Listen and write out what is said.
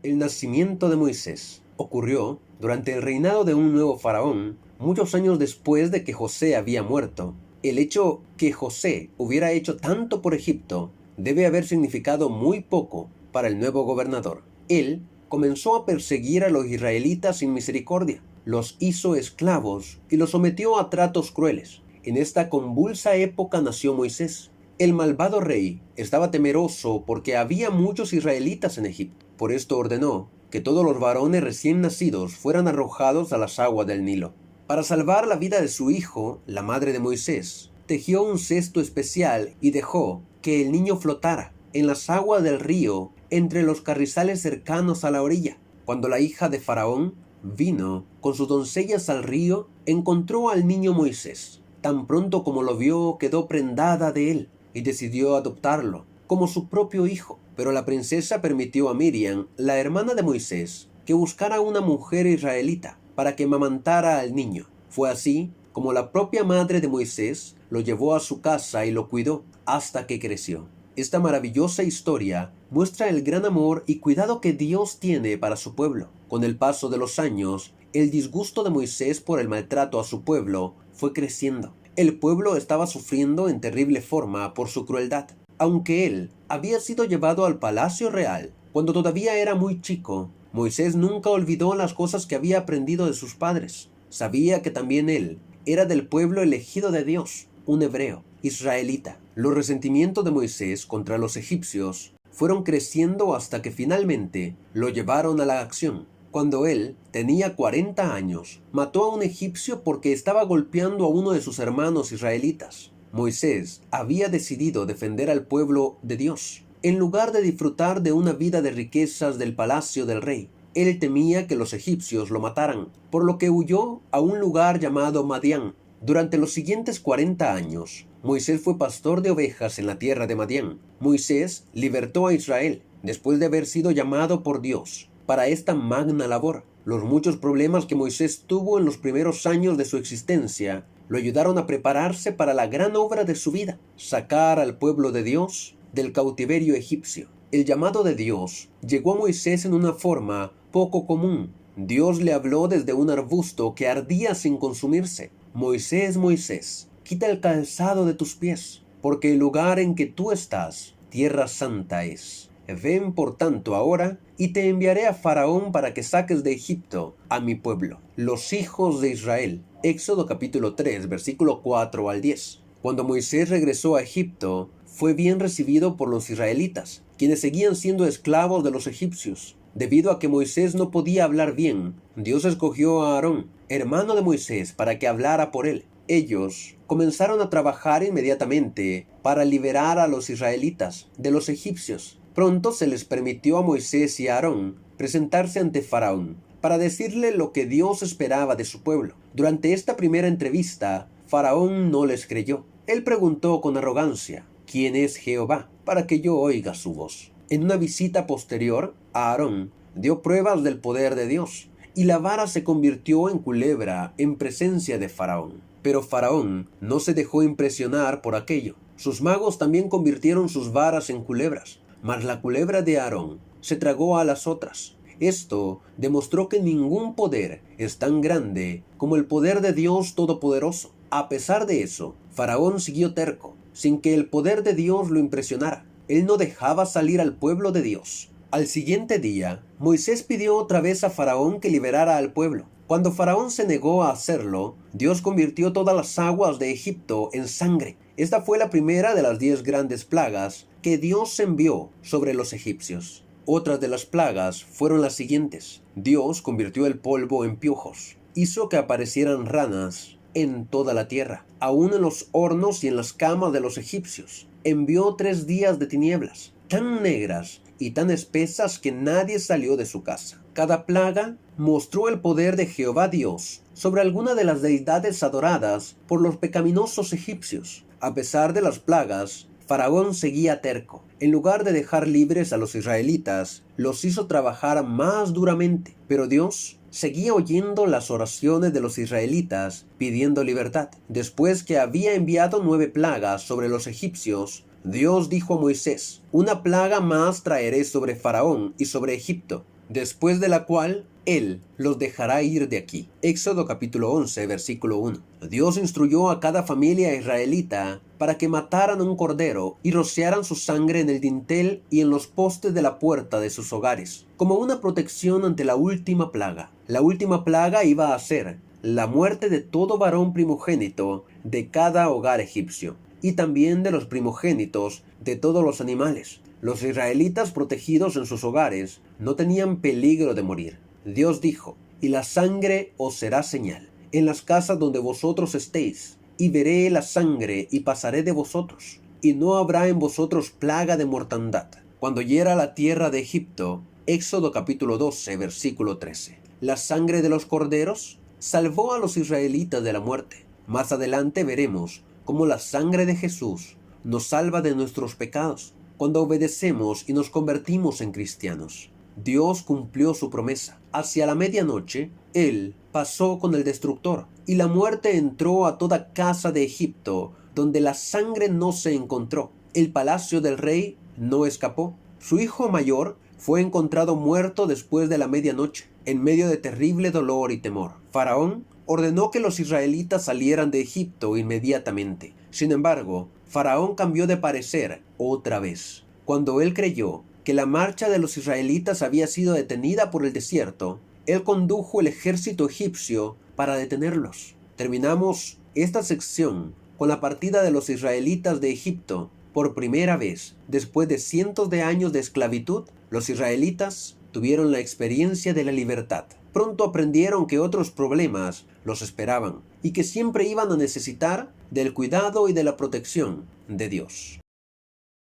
El nacimiento de Moisés ocurrió durante el reinado de un nuevo faraón, muchos años después de que José había muerto. El hecho que José hubiera hecho tanto por Egipto debe haber significado muy poco para el nuevo gobernador. Él comenzó a perseguir a los israelitas sin misericordia, los hizo esclavos y los sometió a tratos crueles. En esta convulsa época nació Moisés. El malvado rey estaba temeroso porque había muchos israelitas en Egipto. Por esto ordenó que todos los varones recién nacidos fueran arrojados a las aguas del Nilo. Para salvar la vida de su hijo, la madre de Moisés tejió un cesto especial y dejó que el niño flotara en las aguas del río entre los carrizales cercanos a la orilla. Cuando la hija de Faraón vino con sus doncellas al río, encontró al niño Moisés. Tan pronto como lo vio, quedó prendada de él y decidió adoptarlo como su propio hijo. Pero la princesa permitió a Miriam, la hermana de Moisés, que buscara una mujer israelita para que amamantara al niño. Fue así como la propia madre de Moisés lo llevó a su casa y lo cuidó hasta que creció. Esta maravillosa historia muestra el gran amor y cuidado que Dios tiene para su pueblo. Con el paso de los años, el disgusto de Moisés por el maltrato a su pueblo fue creciendo. El pueblo estaba sufriendo en terrible forma por su crueldad. Aunque él había sido llevado al palacio real cuando todavía era muy chico, Moisés nunca olvidó las cosas que había aprendido de sus padres. Sabía que también él era del pueblo elegido de Dios, un hebreo, israelita. Los resentimientos de Moisés contra los egipcios fueron creciendo hasta que finalmente lo llevaron a la acción. Cuando él tenía 40 años, mató a un egipcio porque estaba golpeando a uno de sus hermanos israelitas. Moisés había decidido defender al pueblo de Dios. En lugar de disfrutar de una vida de riquezas del palacio del rey, él temía que los egipcios lo mataran, por lo que huyó a un lugar llamado Madián. Durante los siguientes 40 años, Moisés fue pastor de ovejas en la tierra de Madián. Moisés libertó a Israel después de haber sido llamado por Dios para esta magna labor. Los muchos problemas que Moisés tuvo en los primeros años de su existencia lo ayudaron a prepararse para la gran obra de su vida, sacar al pueblo de Dios del cautiverio egipcio. El llamado de Dios llegó a Moisés en una forma poco común. Dios le habló desde un arbusto que ardía sin consumirse. Moisés, Moisés, quita el calzado de tus pies, porque el lugar en que tú estás, tierra santa es. Ven por tanto ahora, y te enviaré a Faraón para que saques de Egipto a mi pueblo, los hijos de Israel. Éxodo capítulo 3, versículo 4 al 10. Cuando Moisés regresó a Egipto, fue bien recibido por los israelitas, quienes seguían siendo esclavos de los egipcios. Debido a que Moisés no podía hablar bien, Dios escogió a Aarón, hermano de Moisés, para que hablara por él. Ellos comenzaron a trabajar inmediatamente para liberar a los israelitas de los egipcios. Pronto se les permitió a Moisés y a Aarón presentarse ante Faraón para decirle lo que Dios esperaba de su pueblo. Durante esta primera entrevista, Faraón no les creyó. Él preguntó con arrogancia: ¿quién es Jehová para que yo oiga su voz? En una visita posterior, Aarón dio pruebas del poder de Dios, y la vara se convirtió en culebra en presencia de Faraón. Pero Faraón no se dejó impresionar por aquello. Sus magos también convirtieron sus varas en culebras, mas la culebra de Aarón se tragó a las otras. Esto demostró que ningún poder es tan grande como el poder de Dios Todopoderoso. A pesar de eso, Faraón siguió terco, sin que el poder de Dios lo impresionara. Él no dejaba salir al pueblo de Dios. Al siguiente día, Moisés pidió otra vez a Faraón que liberara al pueblo. Cuando Faraón se negó a hacerlo, Dios convirtió todas las aguas de Egipto en sangre. Esta fue la primera de las 10 grandes plagas que Dios envió sobre los egipcios. Otras de las plagas fueron las siguientes. Dios convirtió el polvo en piojos. Hizo que aparecieran ranas en toda la tierra, aún en los hornos y en las camas de los egipcios. Envió 3 días de tinieblas, tan negras y tan espesas que nadie salió de su casa. Cada plaga mostró el poder de Jehová Dios sobre alguna de las deidades adoradas por los pecaminosos egipcios. A pesar de las plagas, Faraón seguía terco. En lugar de dejar libres a los israelitas, los hizo trabajar más duramente. Pero Dios seguía oyendo las oraciones de los israelitas pidiendo libertad. Después que había enviado 9 plagas sobre los egipcios, Dios dijo a Moisés: una plaga más traeré sobre Faraón y sobre Egipto. después de la cual Él los dejará ir de aquí. Éxodo capítulo 11, versículo 1. Dios instruyó a cada familia israelita para que mataran un cordero y rociaran su sangre en el dintel y en los postes de la puerta de sus hogares, como una protección ante la última plaga. La última plaga iba a ser la muerte de todo varón primogénito de cada hogar egipcio, y también de los primogénitos de todos los animales. Los israelitas protegidos en sus hogares no tenían peligro de morir. Dios dijo: y la sangre os será señal en las casas donde vosotros estéis, y veré la sangre y pasaré de vosotros, y no habrá en vosotros plaga de mortandad cuando hiera la tierra de Egipto. Éxodo capítulo 12, versículo 13. La sangre de los corderos salvó a los israelitas de la muerte. Más adelante veremos cómo la sangre de Jesús nos salva de nuestros pecados cuando obedecemos y nos convertimos en cristianos. Dios cumplió su promesa. Hacia la medianoche, Él pasó con el destructor, y la muerte entró a toda casa de Egipto, donde la sangre no se encontró. El palacio del rey no escapó. Su hijo mayor fue encontrado muerto después de la medianoche, en medio de terrible dolor y temor. Faraón ordenó que los israelitas salieran de Egipto inmediatamente. Sin embargo, Faraón cambió de parecer otra vez. Cuando él creyó que la marcha de los israelitas había sido detenida por el desierto, él condujo el ejército egipcio para detenerlos. Terminamos esta sección con la partida de los israelitas de Egipto. Por primera vez, después de cientos de años de esclavitud, los israelitas tuvieron la experiencia de la libertad. Pronto aprendieron que otros problemas los esperaban y que siempre iban a necesitar del cuidado y de la protección de Dios.